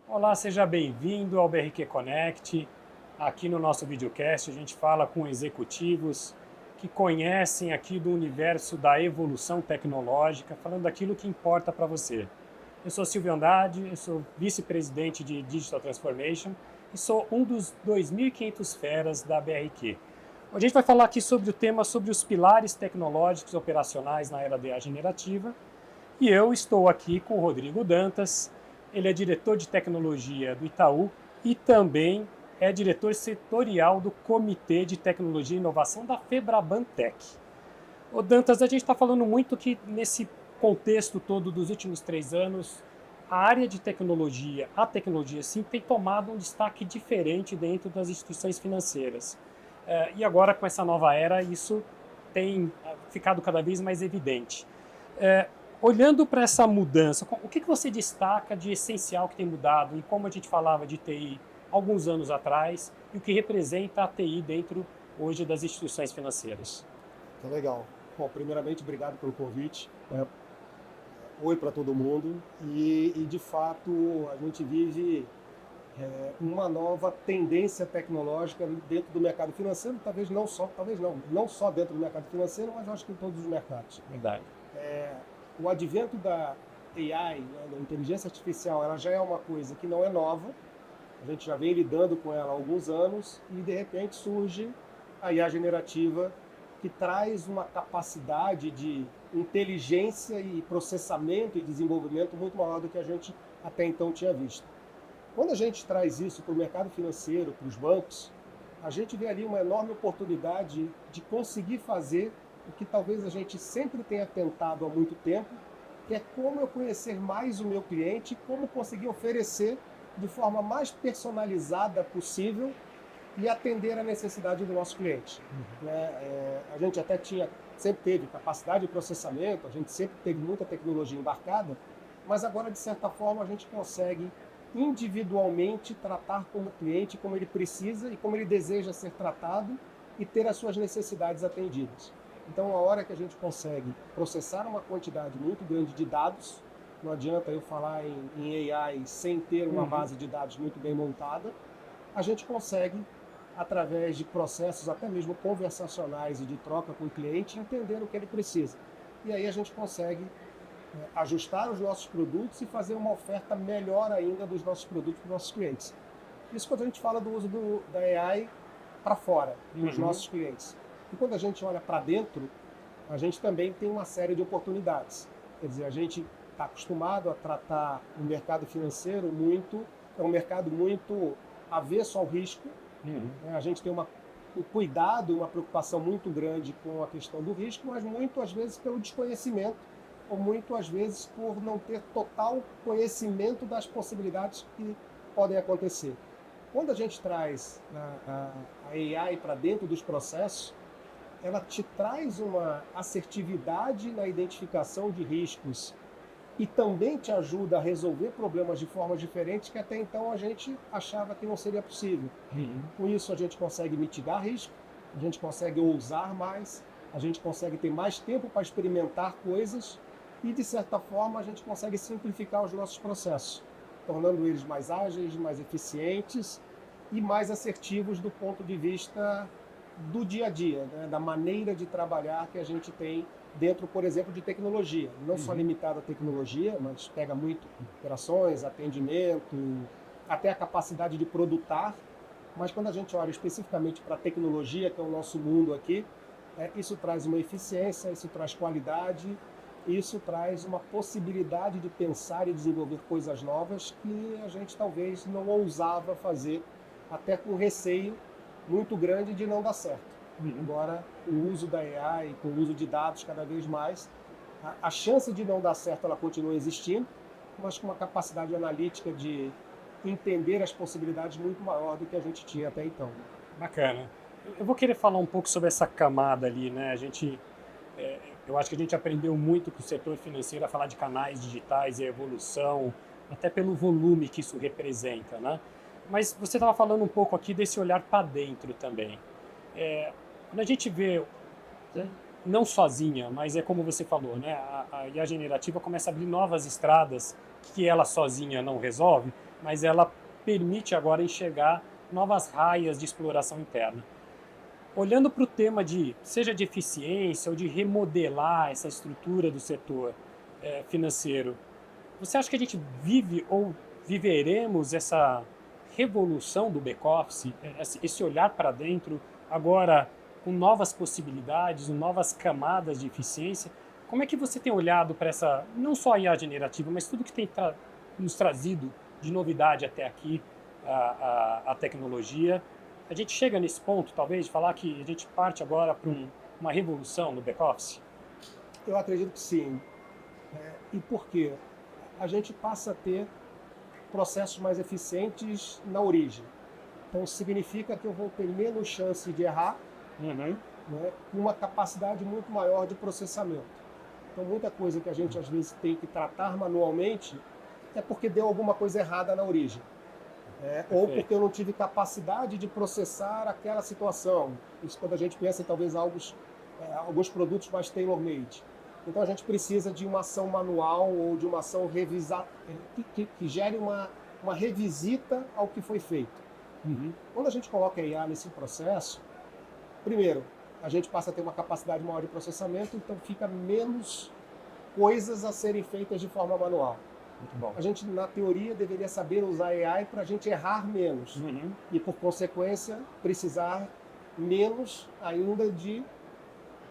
Olá, seja bem-vindo ao BRQ Connect. Aqui no nosso videocast a gente fala com executivos que conhecem aqui do universo da evolução tecnológica, falando daquilo que importa para você. Eu sou Silvio Andrade, eu sou vice-presidente de Digital Transformation e sou um dos 2.500 feras da BRQ. Hoje a gente vai falar aqui sobre o tema sobre os pilares tecnológicos operacionais na era da generativa. E eu estou aqui com o Rodrigo Dantas, ele é diretor de tecnologia do Itaú e também é diretor setorial do Comitê de Tecnologia e Inovação da Febrabantec. O Dantas, a gente está falando muito que nesse contexto todo dos últimos 3 anos, a área de tecnologia, a tecnologia sim, tem tomado um destaque diferente dentro das instituições financeiras. E agora, com essa nova era, isso tem ficado cada vez mais evidente. Olhando para essa mudança, o que você destaca de essencial que tem mudado e como a gente falava de TI alguns anos atrás e o que representa a TI dentro hoje das instituições financeiras? Tá legal. Bom, primeiramente, obrigado pelo convite. Oi para todo mundo. De fato, a gente vive uma nova tendência tecnológica dentro do mercado financeiro, talvez não só dentro do mercado financeiro, mas acho que em todos os mercados. Verdade. O advento da AI, né, da inteligência artificial, ela já é uma coisa que não é nova. A gente já vem lidando com ela há alguns anos e de repente surge a IA generativa que traz uma capacidade de inteligência e processamento e desenvolvimento muito maior do que a gente até então tinha visto. Quando a gente traz isso para o mercado financeiro, para os bancos, a gente vê ali uma enorme oportunidade de conseguir fazer o que talvez a gente sempre tenha tentado há muito tempo, que é como eu conhecer mais o meu cliente, como conseguir oferecer de forma mais personalizada possível e atender a necessidade do nosso cliente. A gente até sempre teve capacidade de processamento, a gente sempre teve muita tecnologia embarcada, mas agora, de certa forma, a gente consegue individualmente tratar com o cliente como ele precisa e como ele deseja ser tratado e ter as suas necessidades atendidas. Então, a hora que a gente consegue processar uma quantidade muito grande de dados, não adianta eu falar em AI sem ter uma base de dados muito bem montada, a gente consegue, através de processos até mesmo conversacionais e de troca com o cliente, entender o que ele precisa. E aí a gente consegue ajustar os nossos produtos e fazer uma oferta melhor ainda dos nossos produtos para os nossos clientes. Isso quando a gente fala do uso da AI para fora, para os nossos clientes. E quando a gente olha para dentro, a gente também tem uma série de oportunidades. Quer dizer, a gente está acostumado a tratar o mercado financeiro é um mercado muito avesso ao risco. A gente tem um cuidado, uma preocupação muito grande com a questão do risco, mas muito às vezes pelo desconhecimento, ou muito às vezes por não ter total conhecimento das possibilidades que podem acontecer. Quando a gente traz a AI para dentro dos processos, ela te traz uma assertividade na identificação de riscos e também te ajuda a resolver problemas de formas diferentes que até então a gente achava que não seria possível. Com isso a gente consegue mitigar risco, a gente consegue ousar mais, a gente consegue ter mais tempo para experimentar coisas e, de certa forma, a gente consegue simplificar os nossos processos, tornando eles mais ágeis, mais eficientes e mais assertivos do ponto de vista do dia a dia, né? Da maneira de trabalhar que a gente tem dentro, por exemplo, de tecnologia. Não só limitado à tecnologia, mas pega muito operações, atendimento, até a capacidade de produtar. Mas quando a gente olha especificamente para a tecnologia, que é o nosso mundo aqui, isso traz uma eficiência, isso traz qualidade, isso traz uma possibilidade de pensar e desenvolver coisas novas que a gente talvez não ousava fazer, até com receio muito grande de não dar certo. Agora, o uso da AI, com o uso de dados cada vez mais, a chance de não dar certo ela continua existindo, mas com uma capacidade analítica de entender as possibilidades muito maior do que a gente tinha até então. Bacana. Eu vou querer falar um pouco sobre essa camada ali, né? Eu acho que a gente aprendeu muito com o setor financeiro a falar de canais digitais e a evolução, até pelo volume que isso representa, né? Mas você estava falando um pouco aqui desse olhar para dentro também. Quando a gente vê, né, não sozinha, mas é como você falou, né? A IA generativa começa a abrir novas estradas que ela sozinha não resolve. mas ela permite agora enxergar novas raias de exploração interna. Olhando para o tema seja de eficiência ou de remodelar essa estrutura do setor financeiro, você acha que a gente vive ou viveremos essa revolução do back-office, esse olhar para dentro, agora com novas possibilidades, novas camadas de eficiência? Como é que você tem olhado para essa, não só a IA generativa, mas tudo que tem nos trazido de novidade até aqui, a tecnologia? A gente chega nesse ponto, talvez, de falar que a gente parte agora para uma revolução no back-office? Eu acredito que sim. E por quê? A gente passa a ter processos mais eficientes na origem. Então, significa que eu vou ter menos chance de errar, Uhum. né, com uma capacidade muito maior de processamento. Então, muita coisa que a gente às vezes tem que tratar manualmente é porque deu alguma coisa errada na origem. Ou porque eu não tive capacidade de processar aquela situação. Isso quando a gente pensa em talvez alguns produtos mais tailor-made. Então a gente precisa de uma ação manual ou de uma ação que gere uma revisita ao que foi feito. Uhum. Quando a gente coloca a IA nesse processo, primeiro, a gente passa a ter uma capacidade maior de processamento, então fica menos coisas a serem feitas de forma manual. Muito bom. A gente, na teoria, deveria saber usar AI para a gente errar menos. Uhum. E, por consequência, precisar menos ainda de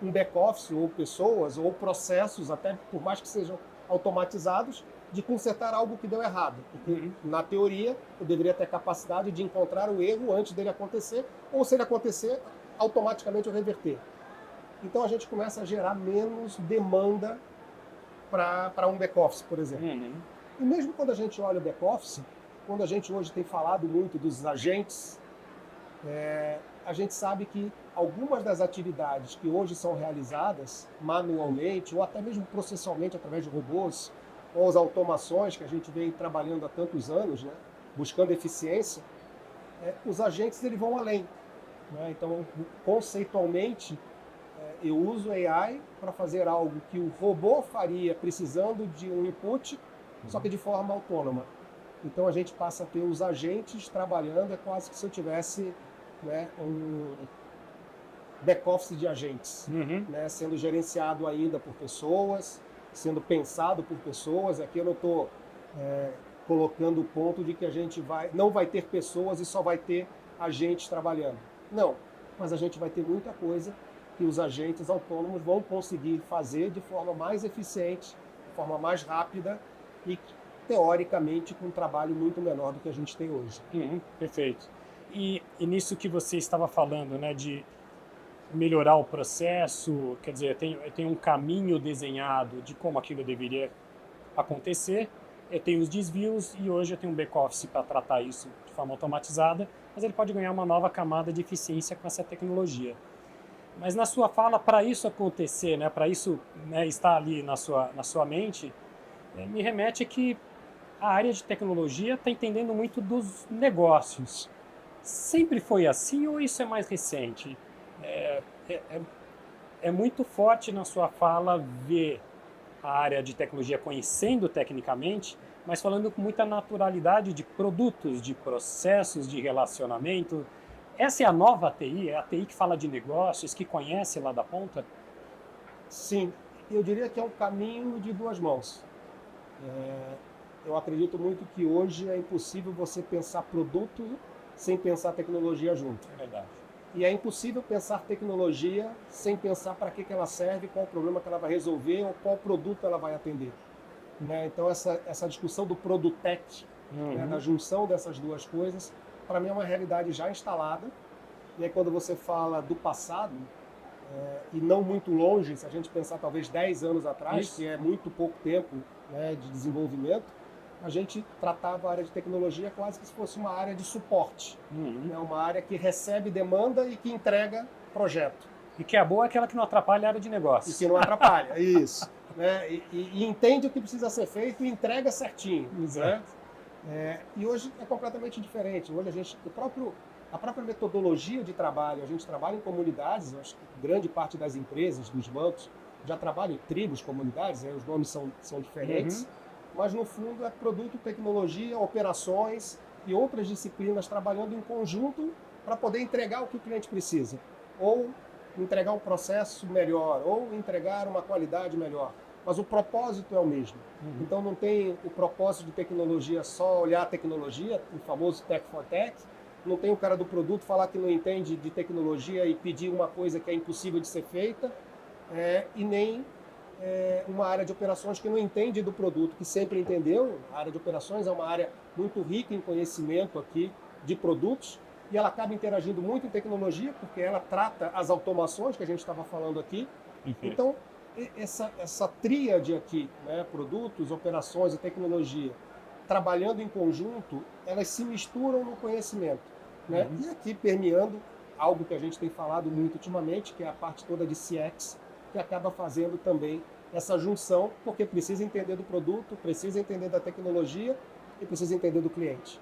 um back-office, ou pessoas, ou processos, até por mais que sejam automatizados, de consertar algo que deu errado. Porque, na teoria, eu deveria ter capacidade de encontrar o erro antes dele acontecer, ou se ele acontecer, automaticamente eu reverter. Então, a gente começa a gerar menos demanda para um back-office, por exemplo. Uhum. E mesmo quando a gente olha o back-office, quando a gente hoje tem falado muito dos agentes, a gente sabe que algumas das atividades que hoje são realizadas manualmente, ou até mesmo processualmente através de robôs, ou as automações que a gente vem trabalhando há tantos anos, né, buscando eficiência, os agentes eles vão além. Né? Então, conceitualmente, eu uso AI para fazer algo que o robô faria precisando de um input, só que de forma autônoma. Então a gente passa a ter os agentes trabalhando, é quase que se eu tivesse, né, um back-office de agentes, Uhum. né, sendo gerenciado ainda por pessoas, sendo pensado por pessoas. Aqui eu não estou colocando o ponto de que a gente não vai ter pessoas e só vai ter agentes trabalhando. Não, mas a gente vai ter muita coisa que os agentes autônomos vão conseguir fazer de forma mais eficiente, de forma mais rápida e, teoricamente, com um trabalho muito menor do que a gente tem hoje. Uhum. Perfeito. E nisso que você estava falando, né, de melhorar o processo, quer dizer, eu tenho um caminho desenhado de como aquilo deveria acontecer, eu tenho os desvios e hoje eu tenho um back-office para tratar isso de forma automatizada, mas ele pode ganhar uma nova camada de eficiência com essa tecnologia. Mas na sua fala, para isso acontecer, né, para isso, né, estar ali na sua mente, me remete que a área de tecnologia está entendendo muito dos negócios. Sempre foi assim ou isso é mais recente? É muito forte na sua fala ver a área de tecnologia conhecendo tecnicamente, mas falando com muita naturalidade de produtos, de processos, de relacionamento. Essa é a nova TI? É a TI que fala de negócios, que conhece lá da ponta? Sim, eu diria que é um caminho de duas mãos. Eu acredito muito que hoje é impossível você pensar produto sem pensar tecnologia junto. É verdade. E é impossível pensar tecnologia sem pensar para que ela serve, qual o problema que ela vai resolver ou qual produto ela vai atender. Né? Então, essa discussão do Produtech, né, da junção dessas duas coisas, para mim é uma realidade já instalada. E aí, quando você fala do passado, e não muito longe, se a gente pensar talvez 10 anos atrás, Isso. que é muito pouco tempo, né, de desenvolvimento, a gente tratava a área de tecnologia quase que se fosse uma área de suporte. Né, uma área que recebe demanda e que entrega projeto. E que é boa é aquela que não atrapalha a área de negócios. E que não atrapalha, isso. Né, e entende o que precisa ser feito e entrega certinho. Exato. Né? E hoje é completamente diferente. Hoje a própria metodologia de trabalho, a gente trabalha em comunidades, eu acho que grande parte das empresas, dos bancos, já trabalham em tribos, comunidades, os nomes são diferentes. mas no fundo é produto, tecnologia, operações e outras disciplinas trabalhando em conjunto para poder entregar o que o cliente precisa, ou entregar um processo melhor, ou entregar uma qualidade melhor. Mas o propósito é o mesmo. Então não tem o propósito de tecnologia só olhar a tecnologia, o famoso Tech for Tech. Não tem o cara do produto falar que não entende de tecnologia e pedir uma coisa que é impossível de ser feita, e nem uma área de operações que não entende do produto, que sempre entendeu. A área de operações é uma área muito rica em conhecimento aqui de produtos, e ela acaba interagindo muito em tecnologia, porque ela trata as automações que a gente estava falando aqui. Então, essa tríade aqui, né, produtos, operações e tecnologia, trabalhando em conjunto, elas se misturam no conhecimento. Né? E aqui permeando algo que a gente tem falado muito ultimamente, que é a parte toda de CX, que acaba fazendo também essa junção, porque precisa entender do produto, precisa entender da tecnologia e precisa entender do cliente.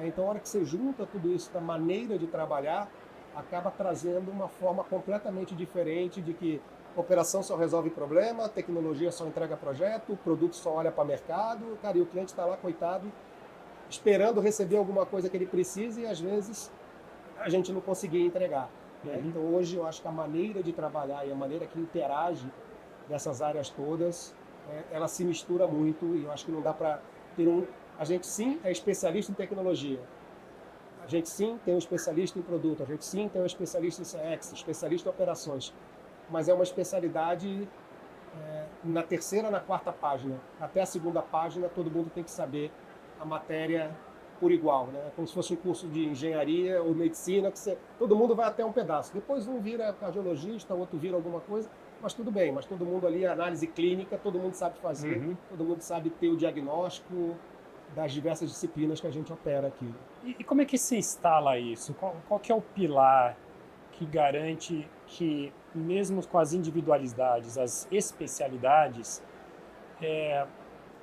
Então, a hora que você junta tudo isso da maneira de trabalhar, acaba trazendo uma forma completamente diferente de que operação só resolve problema, tecnologia só entrega projeto, o produto só olha para o mercado, cara, e o cliente está lá, coitado, esperando receber alguma coisa que ele precisa e às vezes a gente não conseguia entregar. Né? Então hoje eu acho que a maneira de trabalhar e a maneira que interage dessas áreas todas, ela se mistura muito e eu acho que não dá para ter um... A gente sim é especialista em tecnologia, a gente sim tem um especialista em produto, a gente sim tem um especialista em CX, especialista em operações, mas é uma especialidade na terceira, na quarta página. Até a segunda página todo mundo tem que saber a matéria por igual, né? Como se fosse um curso de engenharia ou medicina, que todo mundo vai até um pedaço. Depois um vira cardiologista, outro vira alguma coisa, mas tudo bem, mas todo mundo ali, análise clínica, todo mundo sabe fazer, todo mundo sabe ter o diagnóstico das diversas disciplinas que a gente opera aqui. E como é que se instala isso? Qual que é o pilar que garante que, mesmo com as individualidades, as especialidades,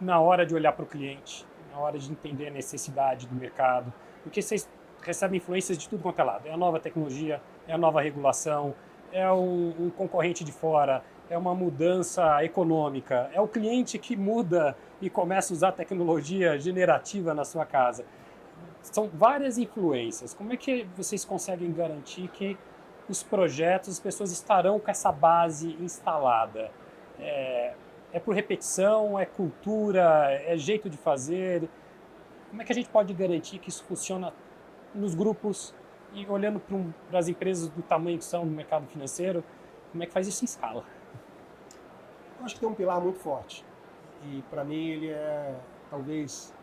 na hora de olhar para o cliente, na hora de entender a necessidade do mercado, porque vocês recebem influências de tudo quanto é lado. É a nova tecnologia, é a nova regulação, é um concorrente de fora, é uma mudança econômica, é o cliente que muda e começa a usar tecnologia generativa na sua casa. São várias influências. Como é que vocês conseguem garantir que os projetos, as pessoas estarão com essa base instalada? É por repetição, é cultura, é jeito de fazer? Como é que a gente pode garantir que isso funciona nos grupos e olhando para as empresas do tamanho que são no mercado financeiro, como é que faz isso em escala? Eu acho que tem um pilar muito forte e para mim ele é talvez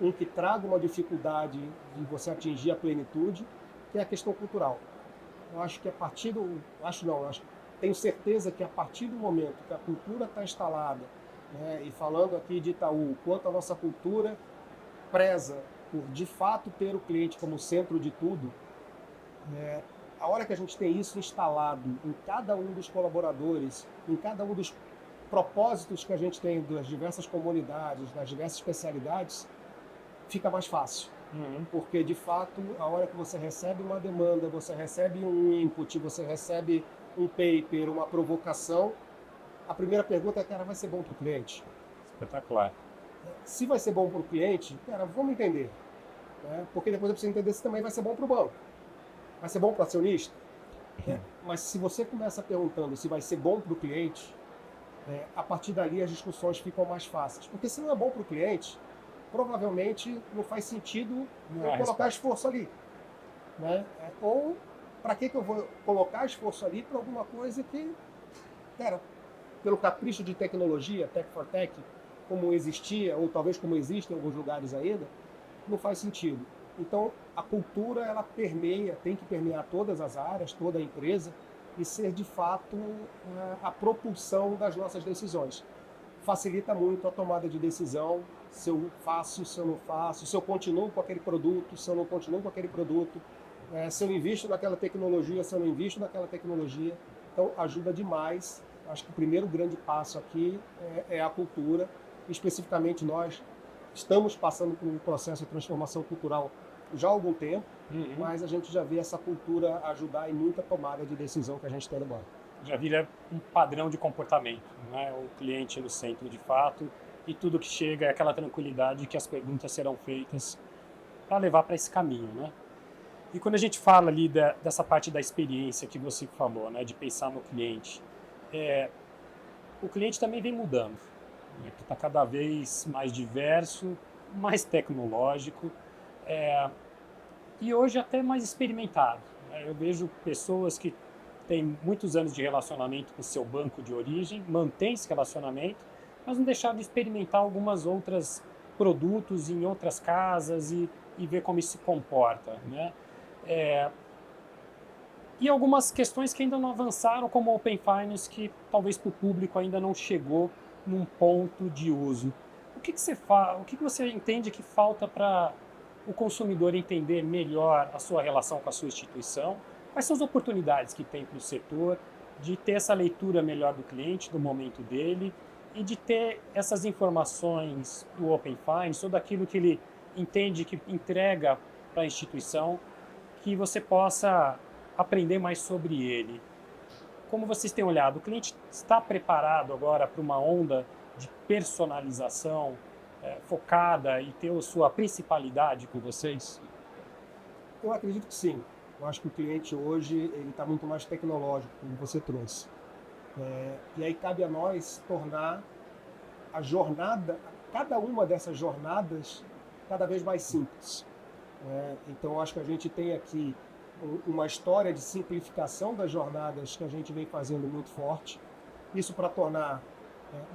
um que traga uma dificuldade de você atingir a plenitude, que é a questão cultural. Eu acho que a partir do... tenho certeza que a partir do momento que a cultura está instalada, né, e falando aqui de Itaú, quanto a nossa cultura preza por de fato ter o cliente como centro de tudo, a hora que a gente tem isso instalado em cada um dos colaboradores, em cada um dos propósitos que a gente tem das diversas comunidades, das diversas especialidades, fica mais fácil. Porque, de fato, a hora que você recebe uma demanda, você recebe um input, você recebe um paper, uma provocação, a primeira pergunta é, cara, vai ser bom para o cliente? Espetacular. Se vai ser bom para o cliente, cara, vamos entender. Né? Porque depois eu preciso entender se também vai ser bom para o banco. Vai ser bom para o acionista? Mas se você começa perguntando se vai ser bom para o cliente, a partir dali as discussões ficam mais fáceis. Porque se não é bom para o cliente, provavelmente não faz sentido eu colocar esforço ali. Né? Ou para que eu vou colocar esforço ali para alguma coisa que, cara, pelo capricho de tecnologia, Tech for Tech, como existia, ou talvez como existe em alguns lugares ainda, não faz sentido. Então, a cultura, ela permeia, tem que permear todas as áreas, toda a empresa, e ser, de fato, a propulsão das nossas decisões. Facilita muito a tomada de decisão, se eu faço, se eu não faço, se eu continuo com aquele produto, se eu não continuo com aquele produto, se eu invisto naquela tecnologia, se eu não invisto naquela tecnologia. Então, ajuda demais. Acho que o primeiro grande passo aqui é a cultura. Especificamente, nós estamos passando por um processo de transformação cultural já há algum tempo, mas a gente já vê essa cultura ajudar em muita tomada de decisão que a gente tem no banco. Já vira um padrão de comportamento, né? O cliente no centro de fato, e tudo que chega é aquela tranquilidade que as perguntas serão feitas para levar para esse caminho, né? E quando a gente fala ali dessa parte da experiência que você falou, né, de pensar no cliente, o cliente também vem mudando, né, que está cada vez mais diverso, mais tecnológico, e hoje até mais experimentado, né? Eu vejo pessoas que têm muitos anos de relacionamento com o seu banco de origem, mantém esse relacionamento, mas não deixaram de experimentar algumas outras produtos em outras casas e ver como isso se comporta, né? É, e algumas questões que ainda não avançaram, como o Open Finance, que talvez para o público ainda não chegou num ponto de uso. O que você entende que falta para o consumidor entender melhor a sua relação com a sua instituição? Quais são as oportunidades que tem para o setor de ter essa leitura melhor do cliente, do momento dele, e de ter essas informações do Open Finance, ou daquilo que ele entende que entrega para a instituição, que você possa aprender mais sobre ele. Como vocês têm olhado, o cliente está preparado agora para uma onda de personalização focada e ter a sua principalidade com vocês? Eu acredito que sim. Eu acho que o cliente hoje ele está muito mais tecnológico, como você trouxe. E aí cabe a nós tornar a jornada, cada uma dessas jornadas, cada vez mais simples. Então, eu acho que a gente tem aqui uma história de simplificação das jornadas que a gente vem fazendo muito forte. Isso para tornar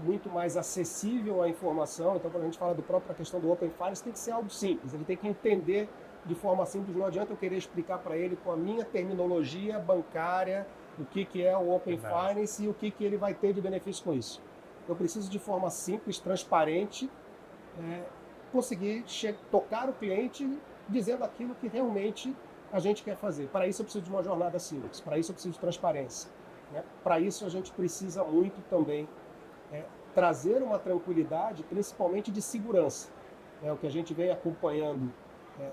muito mais acessível a informação. Então, quando a gente fala da própria questão do Open Finance, tem que ser algo simples. Ele tem que entender de forma simples. Não adianta eu querer explicar para ele com a minha terminologia bancária o que é o Open Finance e o que ele vai ter de benefício com isso. Eu preciso de forma simples, transparente, conseguir tocar o cliente dizendo aquilo que realmente a gente quer fazer. Para isso eu preciso de uma jornada simples, para isso eu preciso de transparência. Para isso a gente precisa muito também trazer uma tranquilidade, principalmente de segurança. O que a gente vem acompanhando,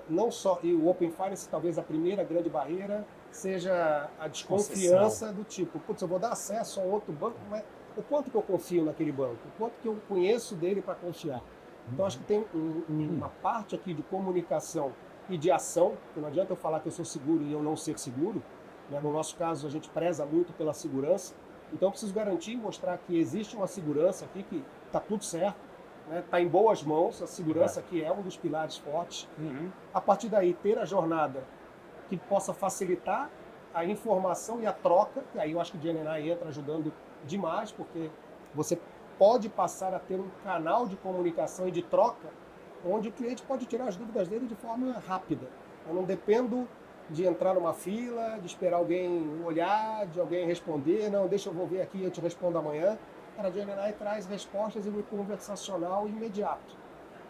não só, e o Open Finance talvez a primeira grande barreira seja a desconfiança do tipo, putz, eu vou dar acesso a outro banco, mas o quanto que eu confio naquele banco, o quanto que eu conheço dele para confiar. Então acho que tem uma parte aqui de comunicação e de ação, porque não adianta eu falar que eu sou seguro e eu não ser seguro. No nosso caso, a gente preza muito pela segurança, então eu preciso garantir e mostrar que existe uma segurança aqui, que está tudo certo, está em boas mãos, a segurança aqui é um dos pilares fortes. A partir daí, ter a jornada que possa facilitar a informação e a troca, e aí eu acho que o GenAI entra ajudando demais, porque você pode passar a ter um canal de comunicação e de troca onde o cliente pode tirar as dúvidas dele de forma rápida. Eu não dependo de entrar numa fila, de esperar alguém olhar, de alguém responder, não, deixa eu vou ver aqui e eu te respondo amanhã. Cara, a GenAI traz respostas em um conversacional imediato.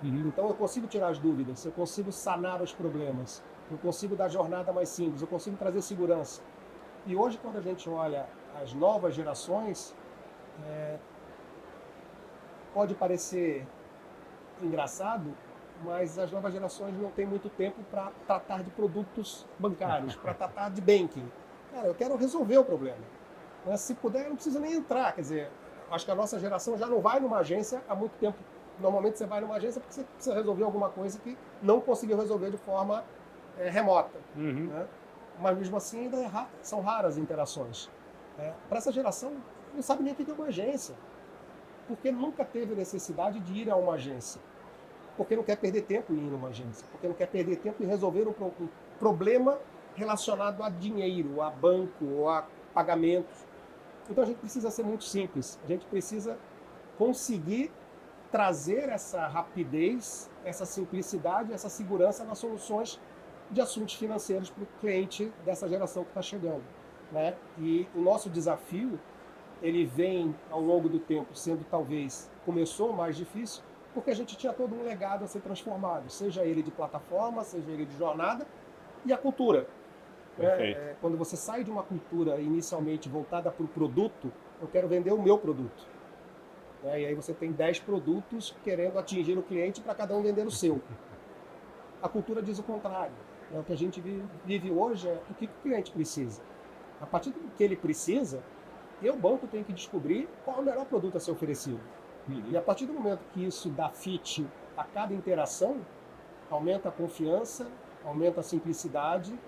Então eu consigo tirar as dúvidas, eu consigo sanar os problemas, eu consigo dar jornada mais simples, eu consigo trazer segurança. E hoje, quando a gente olha as novas gerações, pode parecer engraçado, mas as novas gerações não têm muito tempo para tratar de produtos bancários, para tratar de banking. Cara, eu quero resolver o problema. Mas, se puder, eu não preciso nem entrar. Quer dizer, acho que a nossa geração já não vai numa agência há muito tempo. Normalmente você vai numa agência porque você precisa resolver alguma coisa que não conseguiu resolver de forma remota. Mas mesmo assim ainda são raras interações. Para essa geração, não sabe nem o que é uma agência. Porque nunca teve necessidade de ir a uma agência. Porque não quer perder tempo em ir a uma agência. Porque não quer perder tempo em resolver um problema relacionado a dinheiro, a banco, ou a pagamentos. Então a gente precisa ser muito simples. A gente precisa conseguir trazer essa rapidez, essa simplicidade, essa segurança nas soluções de assuntos financeiros para o cliente dessa geração que está chegando. E o nosso desafio, ele vem ao longo do tempo sendo talvez, começou mais difícil, porque a gente tinha todo um legado a ser transformado, seja ele de plataforma, seja ele de jornada, e a cultura. Quando você sai de uma cultura inicialmente voltada para o produto, eu quero vender o meu produto. E aí você tem 10 produtos querendo atingir o cliente para cada um vender o seu. A cultura diz o contrário. O que a gente vive hoje é o que o cliente precisa. A partir do que ele precisa, eu, banco, tenho que descobrir qual é o melhor produto a ser oferecido. E a partir do momento que isso dá fit a cada interação, aumenta a confiança, aumenta a simplicidade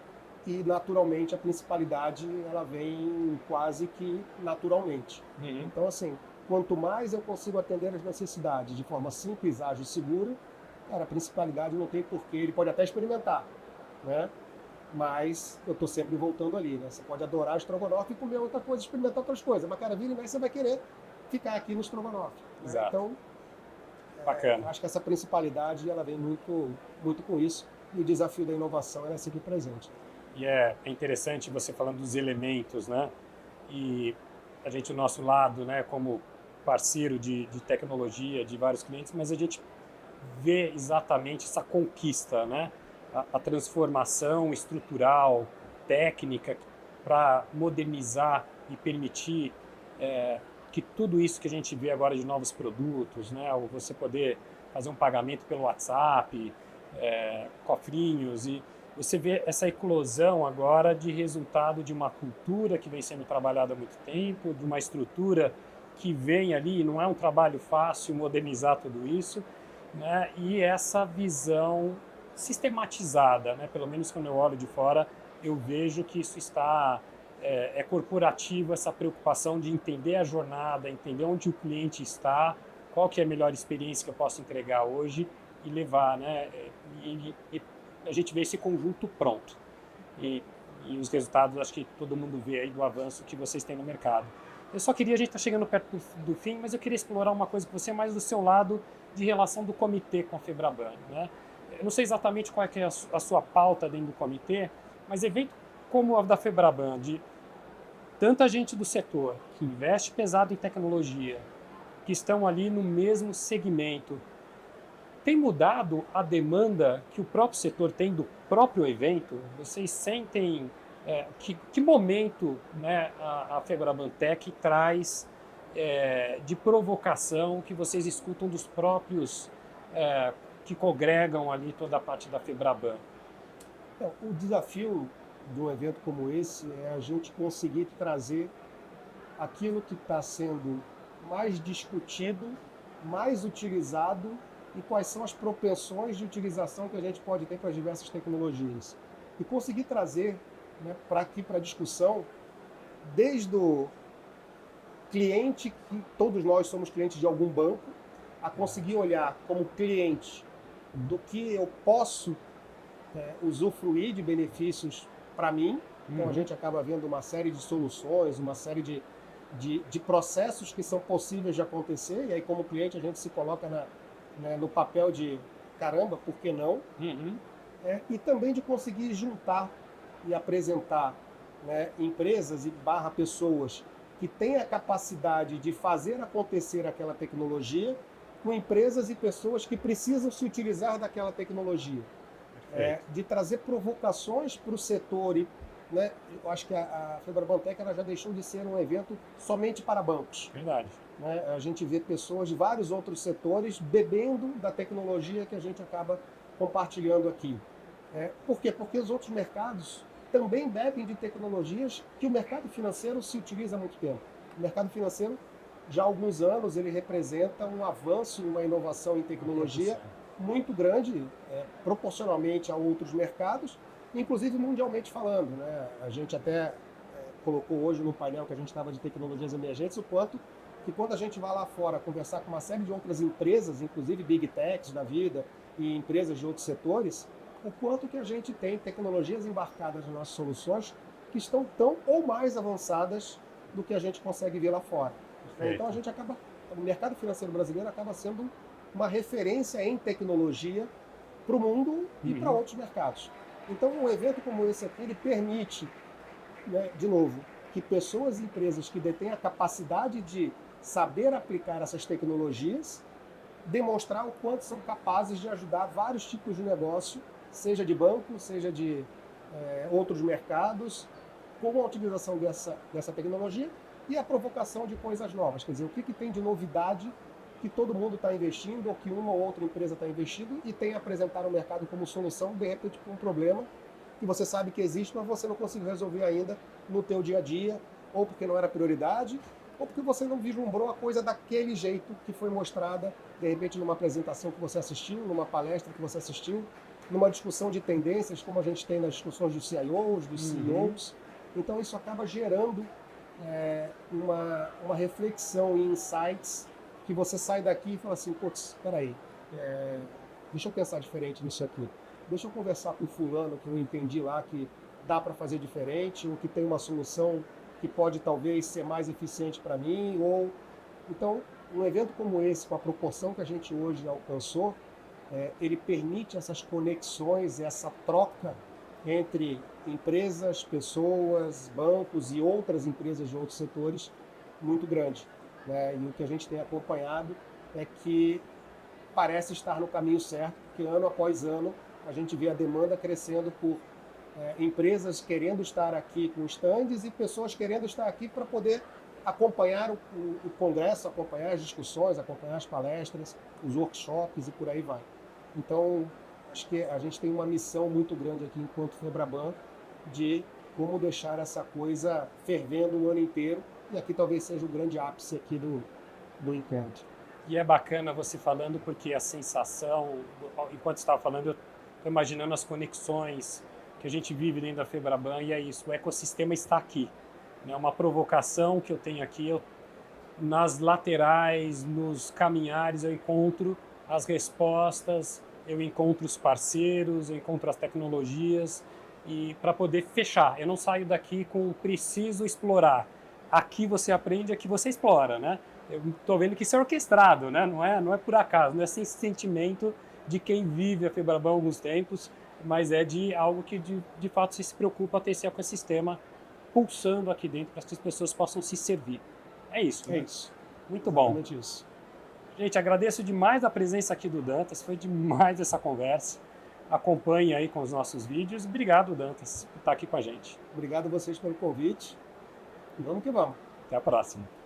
e, naturalmente, a principalidade ela vem quase que naturalmente. Então, assim, quanto mais eu consigo atender as necessidades de forma simples, ágil e segura, cara, a principalidade não tem porquê. Ele pode até experimentar, né? Mas eu estou sempre voltando ali, né? Você pode adorar estrogonofe e comer outra coisa, experimentar outras coisas, mas, cara, vira e mexe, você vai querer ficar aqui no estrogonofe. Né? Exato. Então, Bacana. acho que essa principalidade ela vem muito, muito com isso, e o desafio da inovação é sempre presente. E é interessante você falando dos elementos, né? E a gente, do nosso lado, né, como parceiro de tecnologia de vários clientes, mas a gente vê exatamente essa conquista, né? A transformação estrutural, técnica, para modernizar e permitir que tudo isso que a gente vê agora de novos produtos, né? Ou você poder fazer um pagamento pelo WhatsApp, cofrinhos, e você vê essa eclosão agora de resultado de uma cultura que vem sendo trabalhada há muito tempo, de uma estrutura que vem ali, não é um trabalho fácil modernizar tudo isso, né? E essa visão sistematizada, né? Pelo menos quando eu olho de fora, eu vejo que isso está corporativo, essa preocupação de entender a jornada, entender onde o cliente está, qual que é a melhor experiência que eu posso entregar hoje e levar, né? E a gente vê esse conjunto pronto. E os resultados, acho que todo mundo vê aí do avanço que vocês têm no mercado. Eu só queria, a gente está chegando perto do fim, mas eu queria explorar uma coisa com você mais do seu lado de relação do comitê com a Febraban, né? Eu não sei exatamente qual é, que é a sua pauta dentro do comitê, mas evento como a da Febraban, de tanta gente do setor que investe pesado em tecnologia, que estão ali no mesmo segmento, tem mudado a demanda que o próprio setor tem do próprio evento? Vocês sentem que momento, né, a Febraban Tech traz de provocação que vocês escutam dos próprios que congregam ali toda a parte da Febraban? Então, o desafio de um evento como esse é a gente conseguir trazer aquilo que está sendo mais discutido, mais utilizado e quais são as propensões de utilização que a gente pode ter para as diversas tecnologias. E conseguir trazer, né, para aqui, para a discussão, desde o cliente, que todos nós somos clientes de algum banco, a conseguir olhar como cliente do que eu posso usufruir de benefícios para mim. Então a gente acaba vendo uma série de soluções, uma série de processos que são possíveis de acontecer, e aí como cliente a gente se coloca no papel de caramba, por que não? E também de conseguir juntar e apresentar, né, empresas e pessoas que têm a capacidade de fazer acontecer aquela tecnologia com empresas e pessoas que precisam se utilizar daquela tecnologia. De trazer provocações para o setor. E, né, eu acho que a Febraban Tech ela já deixou de ser um evento somente para bancos. Verdade. Né? A gente vê pessoas de vários outros setores bebendo da tecnologia que a gente acaba compartilhando aqui. Por quê? Porque os outros mercados também bebem de tecnologias que o mercado financeiro se utiliza há muito tempo. O mercado financeiro, já há alguns anos, ele representa um avanço, uma inovação em tecnologia muito grande, proporcionalmente a outros mercados, inclusive mundialmente falando. Né? A gente até colocou hoje no painel que a gente estava de tecnologias emergentes, o quanto que quando a gente vai lá fora conversar com uma série de outras empresas, inclusive Big Techs da vida e empresas de outros setores, o quanto que a gente tem tecnologias embarcadas nas nossas soluções que estão tão ou mais avançadas do que a gente consegue ver lá fora. Então a gente o mercado financeiro brasileiro acaba sendo uma referência em tecnologia para o mundo e para outros mercados. Então um evento como esse aqui, ele permite, né, de novo, que pessoas e empresas que detêm a capacidade de saber aplicar essas tecnologias, demonstrar o quanto são capazes de ajudar vários tipos de negócio, seja de banco, seja de outros mercados, com a utilização dessa tecnologia e a provocação de coisas novas. Quer dizer, o que tem de novidade que todo mundo está investindo ou que uma ou outra empresa está investindo e tem a apresentar ao mercado como solução, de repente, para um problema que você sabe que existe, mas você não conseguiu resolver ainda no teu dia a dia, ou porque não era prioridade, ou porque você não vislumbrou a coisa daquele jeito que foi mostrada, de repente, numa apresentação que você assistiu, numa palestra que você assistiu, numa discussão de tendências, como a gente tem nas discussões dos CIOs, dos CEOs. Então, isso acaba gerando uma reflexão e insights que você sai daqui e fala assim, putz, peraí, deixa eu pensar diferente nisso aqui. Deixa eu conversar com o fulano que eu entendi lá que dá para fazer diferente, ou que tem uma solução que pode talvez ser mais eficiente para mim, ou... Então, um evento como esse, com a proporção que a gente hoje alcançou, ele permite essas conexões, essa troca entre empresas, pessoas, bancos e outras empresas de outros setores muito grande, né? E o que a gente tem acompanhado é que parece estar no caminho certo, porque ano após ano a gente vê a demanda crescendo por empresas querendo estar aqui com stands e pessoas querendo estar aqui para poder acompanhar o congresso, acompanhar as discussões, acompanhar as palestras, os workshops e por aí vai. Então, acho que a gente tem uma missão muito grande aqui enquanto Febraban de como deixar essa coisa fervendo o ano inteiro, e aqui talvez seja o grande ápice aqui do encontro. E é bacana você falando, porque a sensação, enquanto você estava falando, eu estou imaginando as conexões que a gente vive dentro da Febraban, e é isso, o ecossistema está aqui. É uma provocação que eu tenho aqui, nas laterais, nos caminhares, eu encontro as respostas, eu encontro os parceiros, eu encontro as tecnologias, e para poder fechar. Eu não saio daqui com preciso explorar. Aqui você aprende, aqui você explora, né? Eu estou vendo que isso é orquestrado, né? Não é por acaso, não é sem sentimento de quem vive a Febraban há alguns tempos, mas é de algo que de fato se preocupa ter esse ecossistema pulsando aqui dentro para que as pessoas possam se servir. É isso, né? É isso. Muito bom. Exatamente isso. Gente, agradeço demais a presença aqui do Dantas, foi demais essa conversa. Acompanhe aí com os nossos vídeos. Obrigado, Dantas, por estar aqui com a gente. Obrigado a vocês pelo convite. Vamos que vamos. Até a próxima.